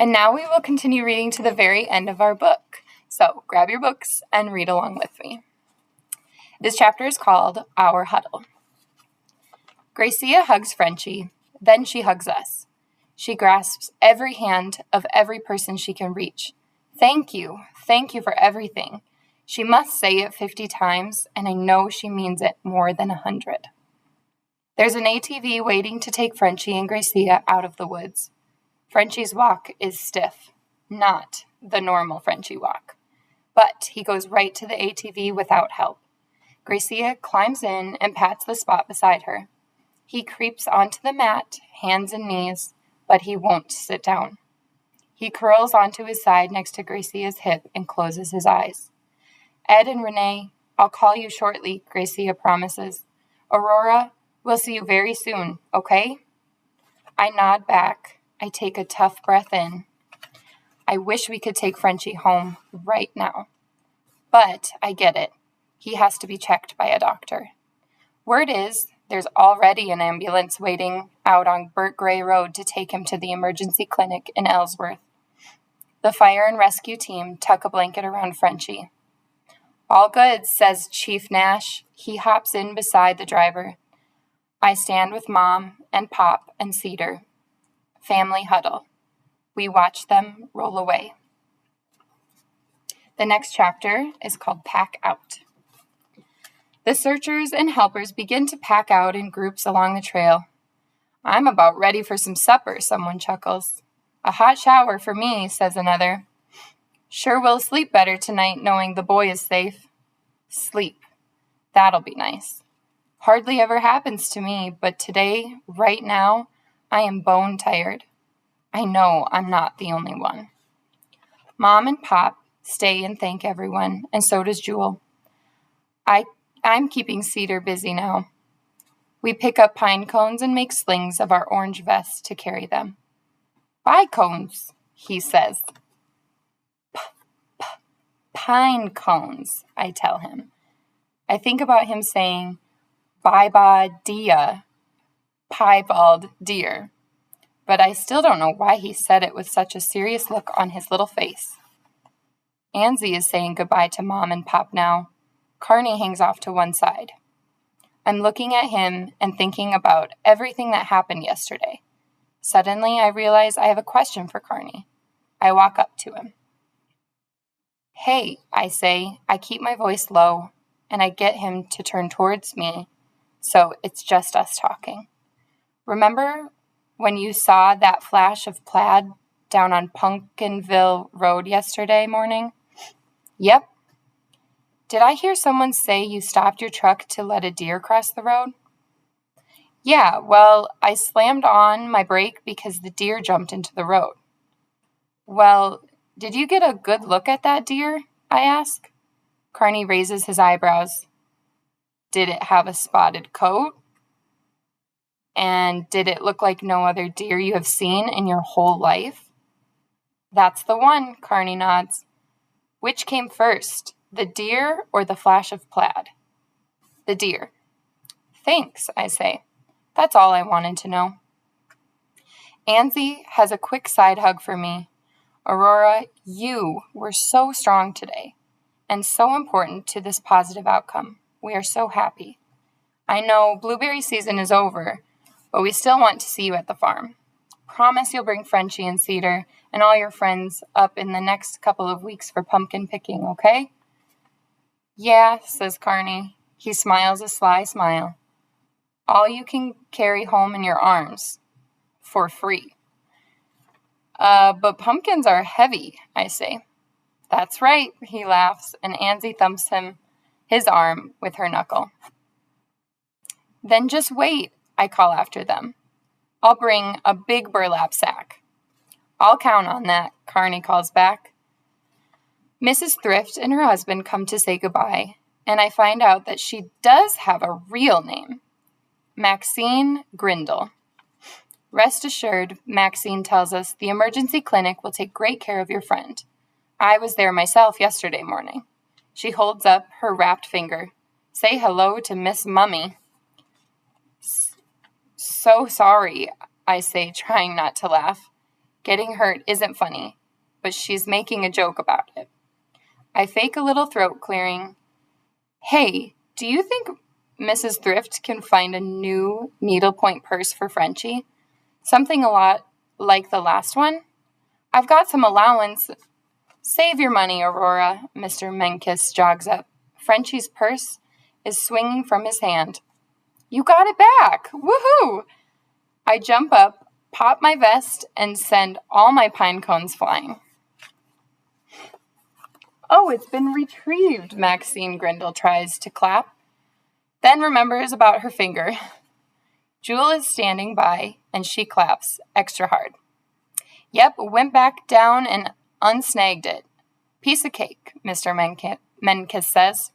And now we will continue reading to the very end of our book. So grab your books and read along with me. This chapter is called Our Huddle. Gracia hugs Frenchie, then she hugs us. She grasps every hand of every person she can reach. Thank you for everything. She must say it 50 times, and I know she means it more than 100. There's an ATV waiting to take Frenchie and Gracia out of the woods. Frenchie's walk is stiff, not the normal Frenchie walk. But he goes right to the ATV without help. Gracia climbs in and pats the spot beside her. He creeps onto the mat, hands and knees, but he won't sit down. He curls onto his side next to Gracia's hip and closes his eyes. Ed and Renee, I'll call you shortly, Gracia promises. Aurora, we'll see you very soon, okay? I nod back. I take a tough breath in. I wish we could take Frenchie home right now. But I get it. He has to be checked by a doctor. Word is, there's already an ambulance waiting out on Burt Gray Road to take him to the emergency clinic in Ellsworth. The fire and rescue team tuck a blanket around Frenchie. All good, says Chief Nash. He hops in beside the driver. I stand with Mom and Pop and Cedar. Family huddle. We watch them roll away. The next chapter is called Pack Out. The searchers and helpers begin to pack out in groups along the trail. I'm about ready for some supper, someone chuckles. A hot shower for me, says another. Sure will sleep better tonight knowing the boy is safe. Sleep. That'll be nice. Hardly ever happens to me, but today, right now, I am bone tired. I know I'm not the only one. Mom and Pop stay and thank everyone, and so does Jewel. I'm keeping Cedar busy now. We pick up pine cones and make slings of our orange vests to carry them. Bye, cones, he says. Pine cones, I tell him. I think about him saying, bye-bye-dia, piebald deer. But I still don't know why he said it with such a serious look on his little face. Anzie is saying goodbye to Mom and Pop now. Carney hangs off to one side. I'm looking at him and thinking about everything that happened yesterday. Suddenly, I realize I have a question for Carney. I walk up to him. Hey, I say. I keep my voice low, and I get him to turn towards me, so it's just us talking. Remember when you saw that flash of plaid down on Pumpkinville Road yesterday morning? Yep. Did I hear someone say you stopped your truck to let a deer cross the road? Yeah, well, I slammed on my brake because the deer jumped into the road. Well, did you get a good look at that deer? I ask. Carney raises his eyebrows. Did it have a spotted coat? And did it look like no other deer you have seen in your whole life? That's the one, Carney nods. Which came first, the deer or the flash of plaid? The deer. Thanks, I say. That's all I wanted to know. Anzie has a quick side hug for me. Aurora, you were so strong today and so important to this positive outcome. We are so happy. I know blueberry season is over, but we still want to see you at the farm. Promise you'll bring Frenchie and Cedar and all your friends up in the next couple of weeks for pumpkin picking, okay? Yeah, says Carney. He smiles a sly smile. All you can carry home in your arms. For free. But pumpkins are heavy, I say. That's right, he laughs, and Anzie thumps his arm with her knuckle. Then just wait, I call after them. I'll bring a big burlap sack. I'll count on that, Carney calls back. Mrs. Thrift and her husband come to say goodbye, and I find out that she does have a real name. Maxine Grindle. Rest assured, Maxine tells us the emergency clinic will take great care of your friend. I was there myself yesterday morning. She holds up her wrapped finger. Say hello to Miss Mummy. So sorry, I say, trying not to laugh. Getting hurt isn't funny, but she's making a joke about it. I fake a little throat clearing. Hey, do you think Mrs. Thrift can find a new needlepoint purse for Frenchie? Something a lot like the last one? I've got some allowance. Save your money, Aurora. Mr. Menkes jogs up. Frenchie's purse is swinging from his hand. You got it back! Woohoo! I jump up, pop my vest, and send all my pine cones flying. Oh, it's been retrieved, Maxine Grindle tries to clap, then remembers about her finger. Jewel is standing by, and she claps extra hard. Yep, went back down and unsnagged it. Piece of cake, Mr. Menkes says.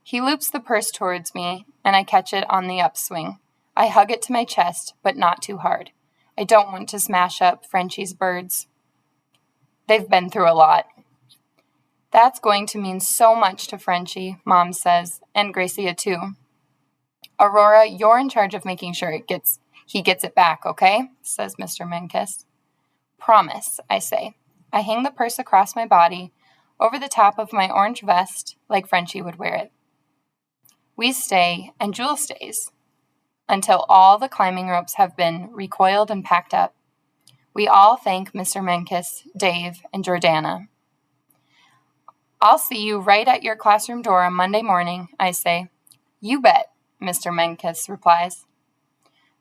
He loops the purse towards me, and I catch it on the upswing. I hug it to my chest, but not too hard. I don't want to smash up Frenchie's birds. They've been through a lot. That's going to mean so much to Frenchie, Mom says, and Gracia too. Aurora, you're in charge of making sure he gets it back, okay? Says Mr. Menkes. Promise, I say. I hang the purse across my body, over the top of my orange vest, like Frenchie would wear it. We stay, and Jewel stays, until all the climbing ropes have been recoiled and packed up. We all thank Mr. Menkes, Dave, and Jordana. I'll see you right at your classroom door on Monday morning, I say. You bet, Mr. Menkes replies.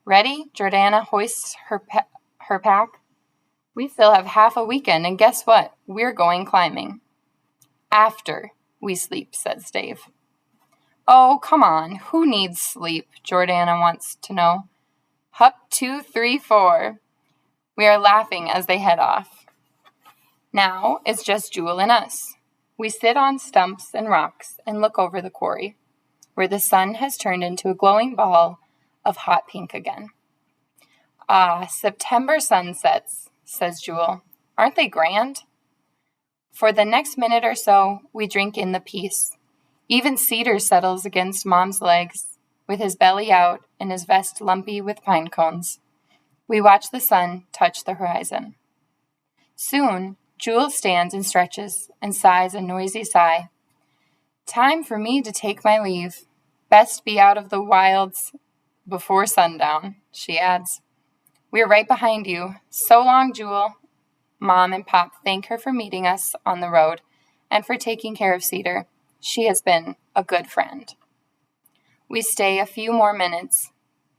Ready? Jordana hoists her pack. We still have half a weekend, and guess what? We're going climbing. After we sleep, says Dave. Oh, come on. Who needs sleep? Jordana wants to know. Hup, 2, 3, 4. We are laughing as they head off. Now it's just Jewel and us. We sit on stumps and rocks and look over the quarry, where the sun has turned into a glowing ball of hot pink again. Ah, September sunsets, says Jewel. Aren't they grand? For the next minute or so, we drink in the peace. Even Cedar settles against Mom's legs, with his belly out and his vest lumpy with pine cones. We watch the sun touch the horizon. Soon, Jewel stands and stretches and sighs a noisy sigh. Time for me to take my leave. Best be out of the wilds before sundown, she adds. We're right behind you. So long, Jewel. Mom and Pop thank her for meeting us on the road and for taking care of Cedar. She has been a good friend. We stay a few more minutes.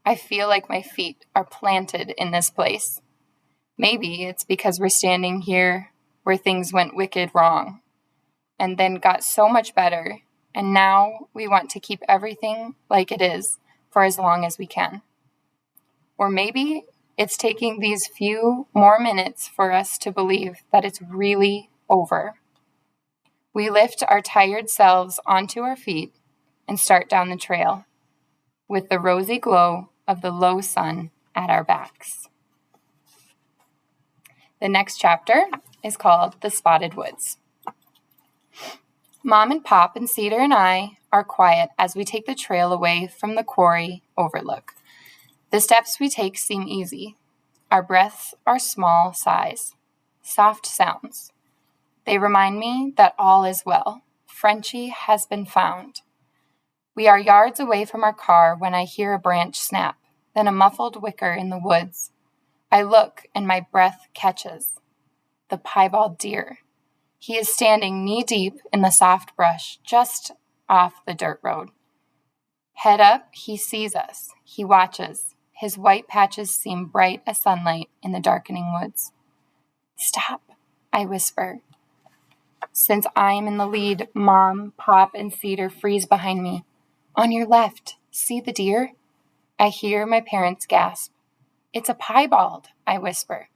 I feel like my feet are planted in this place. Maybe it's because we're standing here where things went wicked wrong and then got so much better, and now we want to keep everything like it is for as long as we can. Or maybe it's taking these few more minutes for us to believe that it's really over. We lift our tired selves onto our feet and start down the trail with the rosy glow of the low sun at our backs. The next chapter is called The Spotted Woods. Mom and Pop and Cedar and I are quiet as we take the trail away from the quarry overlook. The steps we take seem easy. Our breaths are small sighs, soft sounds. They remind me that all is well. Frenchie has been found. We are yards away from our car when I hear a branch snap, then a muffled whicker in the woods. I look and my breath catches. The piebald deer. He is standing knee-deep in the soft brush just off the dirt road. Head up, he sees us. He watches. His white patches seem bright as sunlight in the darkening woods. Stop, I whisper. Since I am in the lead, Mom, Pop, and Cedar freeze behind me. On your left, see the deer? I hear my parents gasp. It's a piebald, I whisper.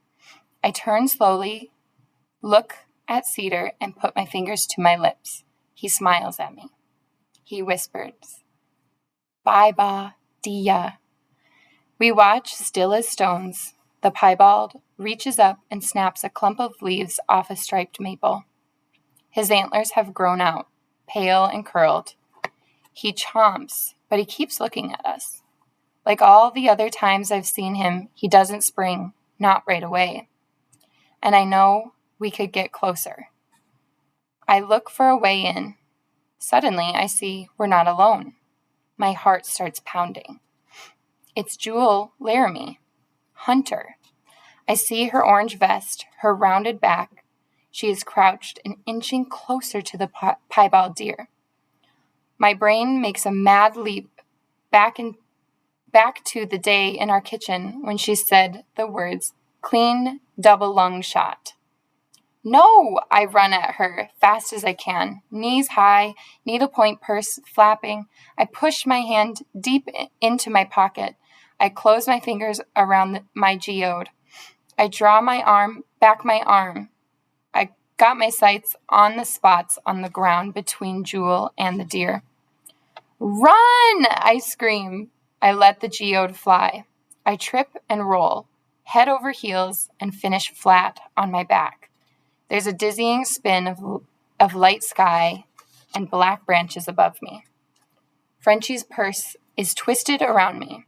I turn slowly, look at Cedar, and put my fingers to my lips. He smiles at me. He whispers, Bye-ba, dia. We watch, still as stones. The piebald reaches up and snaps a clump of leaves off a striped maple. His antlers have grown out, pale and curled. He chomps, but he keeps looking at us. Like all the other times I've seen him, he doesn't spring, not right away. and I know we could get closer. I look for a way in. Suddenly, I see we're not alone. My heart starts pounding. It's Jewel Laramie, Hunter. I see her orange vest, her rounded back. She is crouched and inching closer to the piebald deer. My brain makes a mad leap back to the day in our kitchen when she said the words, "clean double lung shot." "No!" I run at her, fast as I can, knees high, needlepoint purse flapping. I push my hand deep into my pocket. I close my fingers around my geode. I draw my arm. I got my sights on the spots on the ground between Jewel and the deer. "Run!" I scream. I let the geode fly. I trip and roll, head over heels, and finish flat on my back. There's a dizzying spin of light sky and black branches above me. Frenchie's purse is twisted around me.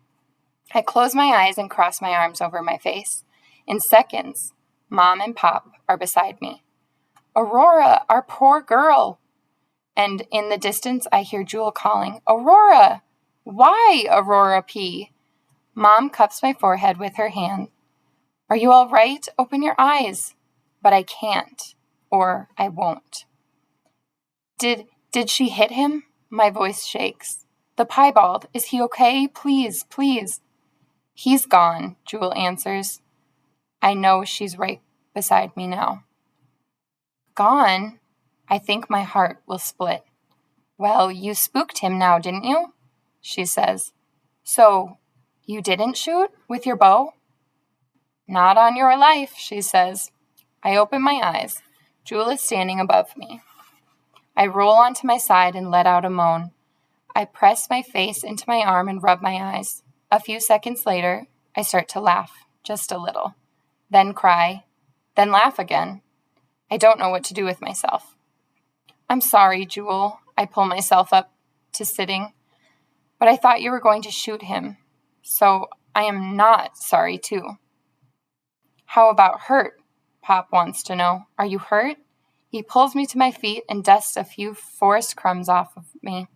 I close my eyes and cross my arms over my face. In seconds, Mom and Pop are beside me. "Aurora, our poor girl!" And in the distance, I hear Jewel calling, "Aurora! Why, Aurora P.?" Mom cups my forehead with her hand. "Are you all right? Open your eyes." But I can't, or I won't. Did she hit him? My voice shakes. "The piebald, is he okay? Please, please." "He's gone," Jewel answers. I know she's right beside me now. "Gone?" I think my heart will split. "Well, you spooked him now, didn't you?" she says. "So, you didn't shoot with your bow?" "Not on your life," she says. I open my eyes. Jewel is standing above me. I roll onto my side and let out a moan. I press my face into my arm and rub my eyes. A few seconds later, I start to laugh, just a little, then cry, then laugh again. I don't know what to do with myself. "I'm sorry, Jewel." I pull myself up to sitting. "But I thought you were going to shoot him. So I am not sorry, too." "How about hurt?" Pop wants to know. "Are you hurt?" He pulls me to my feet and dusts a few forest crumbs off of me.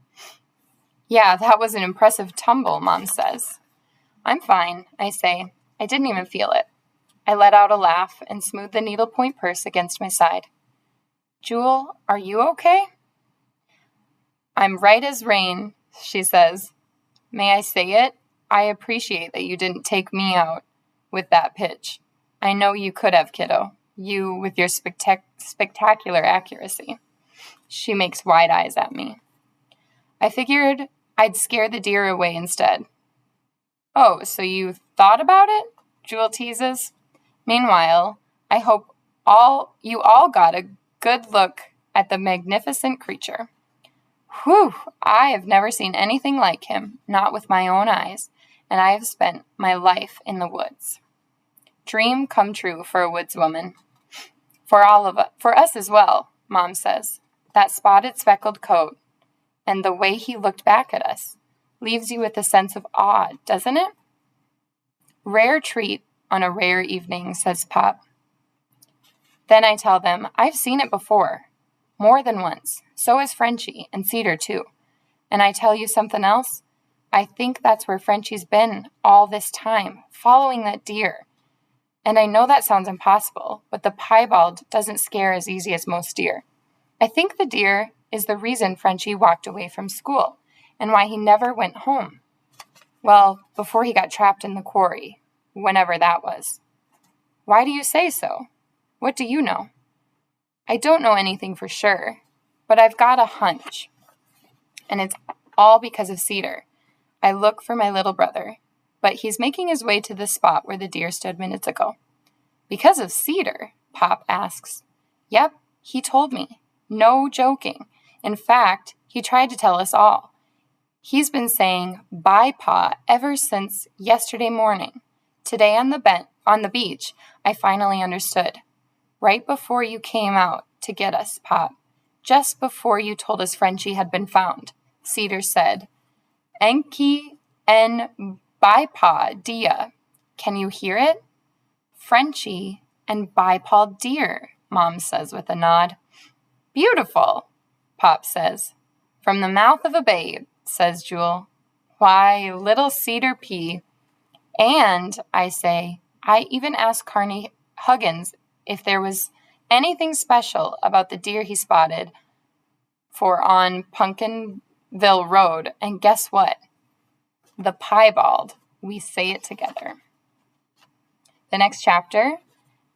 "Yeah, that was an impressive tumble," Mom says. "I'm fine," I say. I didn't even feel it. I let out a laugh and smooth the needlepoint purse against my side. "Jewel, are you okay?" "I'm right as rain," she says. "May I say it? I appreciate that you didn't take me out with that pitch. I know you could have, kiddo. You with your spectacular accuracy." She makes wide eyes at me. "I figured I'd scare the deer away instead." "Oh, so you thought about it?" Jewel teases. "Meanwhile, I hope you all got a good look at the magnificent creature." Whew, I have never seen anything like him, not with my own eyes, and I have spent my life in the woods. Dream come true for a woodswoman. For us as well, Mom says. That spotted, speckled coat and the way he looked back at us leaves you with a sense of awe, doesn't it? "Rare treat on a rare evening," says Pop. Then I tell them, I've seen it before, more than once. So has Frenchie, and Cedar too. And I tell you something else? I think that's where Frenchie's been all this time, following that deer. And I know that sounds impossible, but the piebald doesn't scare as easy as most deer. I think the deer is the reason Frenchie walked away from school, and why he never went home. Well, before he got trapped in the quarry, whenever that was. Why do you say so? What do you know? I don't know anything for sure, but I've got a hunch. And it's all because of Cedar. I look for my little brother, but he's making his way to the spot where the deer stood minutes ago. "Because of Cedar?" Pop asks. "Yep, he told me. No joking. In fact, he tried to tell us all. He's been saying bye, Pa, ever since yesterday morning. Today on the beach, I finally understood. Right before you came out to get us, Pop, just before you told us Frenchie had been found, Cedar said, 'Enki en bye, Pa, dia.' Can you hear it? Frenchie and biped deer, Mom says with a nod. Beautiful, Pop says. From the mouth of a babe, says Jewel. Why, little Cedar P. And, I say, I even asked Carney Huggins if there was anything special about the deer he spotted for on Pumpkinville Road, and guess what? The piebald. We say it together. The next chapter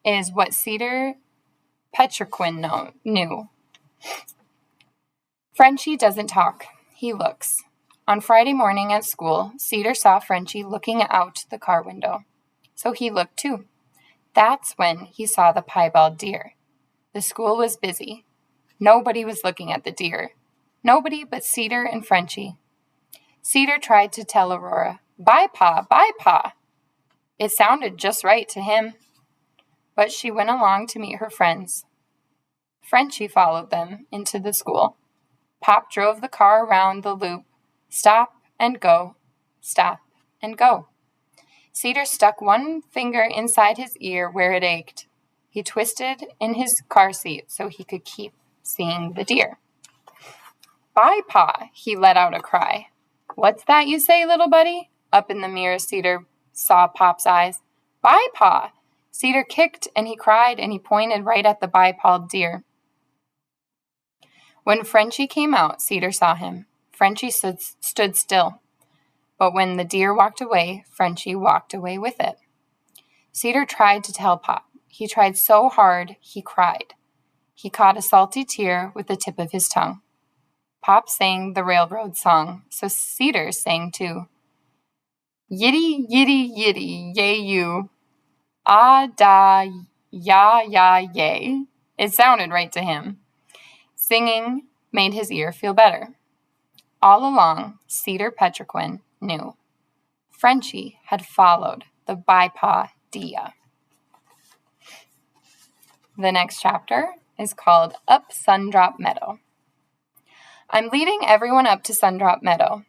is what Cedar Petriquin knew. Frenchie doesn't talk. He looks. On Friday morning at school, Cedar saw Frenchie looking out the car window. So he looked too. That's when he saw the piebald deer. The school was busy. Nobody was looking at the deer. Nobody but Cedar and Frenchie. Cedar tried to tell Aurora, "Bye, Pa, bye, Pa." It sounded just right to him. But she went along to meet her friends. Frenchie followed them into the school. Pop drove the car around the loop. Stop and go. Stop and go. Cedar stuck one finger inside his ear where it ached. He twisted in his car seat so he could keep seeing the deer. "Bye, Pa," he let out a cry. "What's that you say, little buddy?" Up in the mirror, Cedar saw Pop's eyes. "Bye, Pa." Cedar kicked and he cried and he pointed right at the biped deer. When Frenchie came out, Cedar saw him. Frenchie stood still. But when the deer walked away, Frenchie walked away with it. Cedar tried to tell Pop. He tried so hard, he cried. He caught a salty tear with the tip of his tongue. Pop sang the railroad song, so Cedar sang too. Yiddy, yiddy, yiddy, yay you. Ah, da, ya, ya, yay. It sounded right to him. Singing made his ear feel better. All along, Cedar Petriquin knew. Frenchie had followed the biped deer. The next chapter is called Up Sundrop Meadow. I'm leading everyone up to Sundrop Meadow.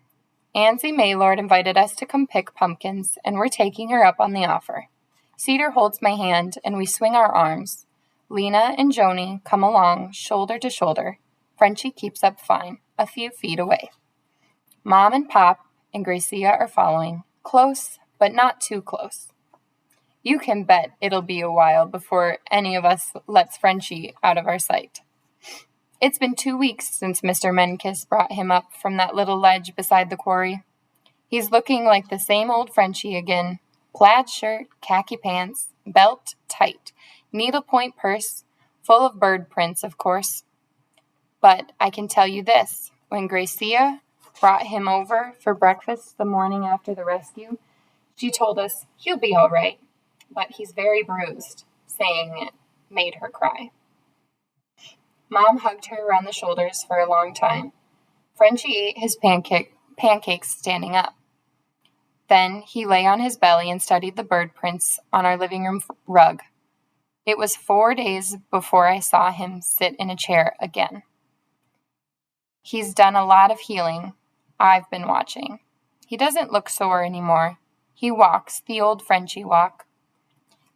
Ansie Maylord invited us to come pick pumpkins, and we're taking her up on the offer. Cedar holds my hand, and we swing our arms. Lena and Joni come along, shoulder to shoulder. Frenchie keeps up fine, a few feet away. Mom and Pop and Gracia are following, close, but not too close. You can bet it'll be a while before any of us lets Frenchie out of our sight. It's been 2 weeks since Mr. Menkes brought him up from that little ledge beside the quarry. He's looking like the same old Frenchie again. Plaid shirt, khaki pants, belt tight, needlepoint purse, full of bird prints, of course. But I can tell you this, when Gracia brought him over for breakfast the morning after the rescue, she told us he'll be all right, but he's very bruised. Saying it made her cry. Mom hugged her around the shoulders for a long time. Frenchie ate his pancakes standing up. Then he lay on his belly and studied the bird prints on our living room rug. It was 4 days before I saw him sit in a chair again. He's done a lot of healing. I've been watching. He doesn't look sore anymore. He walks the old Frenchie walk.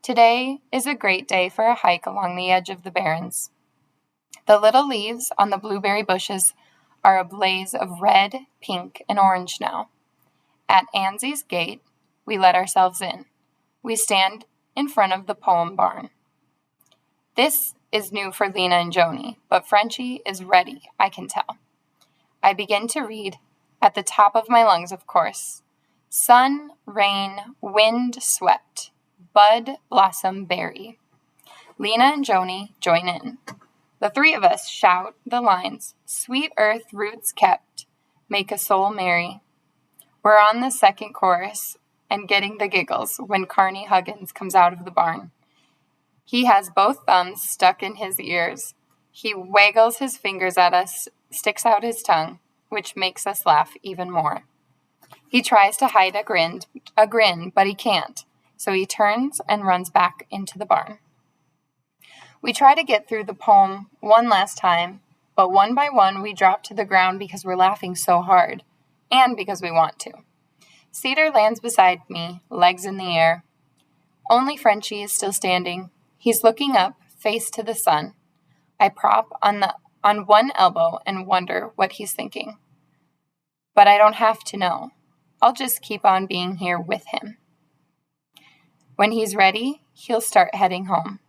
Today is a great day for a hike along the edge of the barrens. The little leaves on the blueberry bushes are a blaze of red, pink, and orange now. At Ansie's gate, we let ourselves in. We stand in front of the poem barn. This is new for Lena and Joni, but Frenchie is ready, I can tell. I begin to read, at the top of my lungs, of course. Sun, rain, wind swept, bud, blossom, berry. Lena and Joni join in. The three of us shout the lines, sweet earth roots kept, make a soul merry. We're on the second chorus and getting the giggles when Carney Huggins comes out of the barn. He has both thumbs stuck in his ears. He waggles his fingers at us, sticks out his tongue, which makes us laugh even more. He tries to hide a grin, but he can't, so he turns and runs back into the barn. We try to get through the poem one last time, but one by one we drop to the ground because we're laughing so hard, and because we want to. Cedar lands beside me, legs in the air. Only Frenchie is still standing. He's looking up, face to the sun. I prop on one elbow and wonder what he's thinking. But I don't have to know. I'll just keep on being here with him. When he's ready, he'll start heading home.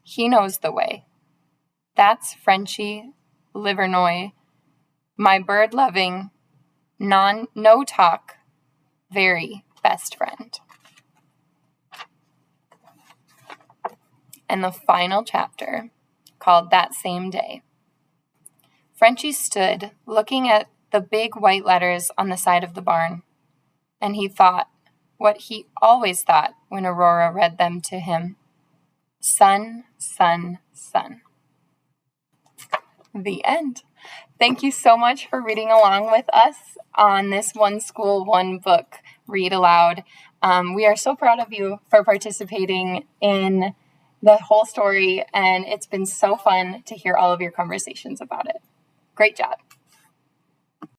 He knows the way. That's Frenchie Livernois, my bird-loving, no-talk, very best friend. And the final chapter, called That Same Day. Frenchie stood looking at the big white letters on the side of the barn, and he thought what he always thought when Aurora read them to him. Sun, sun, sun. The end. Thank you so much for reading along with us on this One School, One Book read aloud. We are so proud of you for participating in the whole story, and it's been so fun to hear all of your conversations about it. Great job.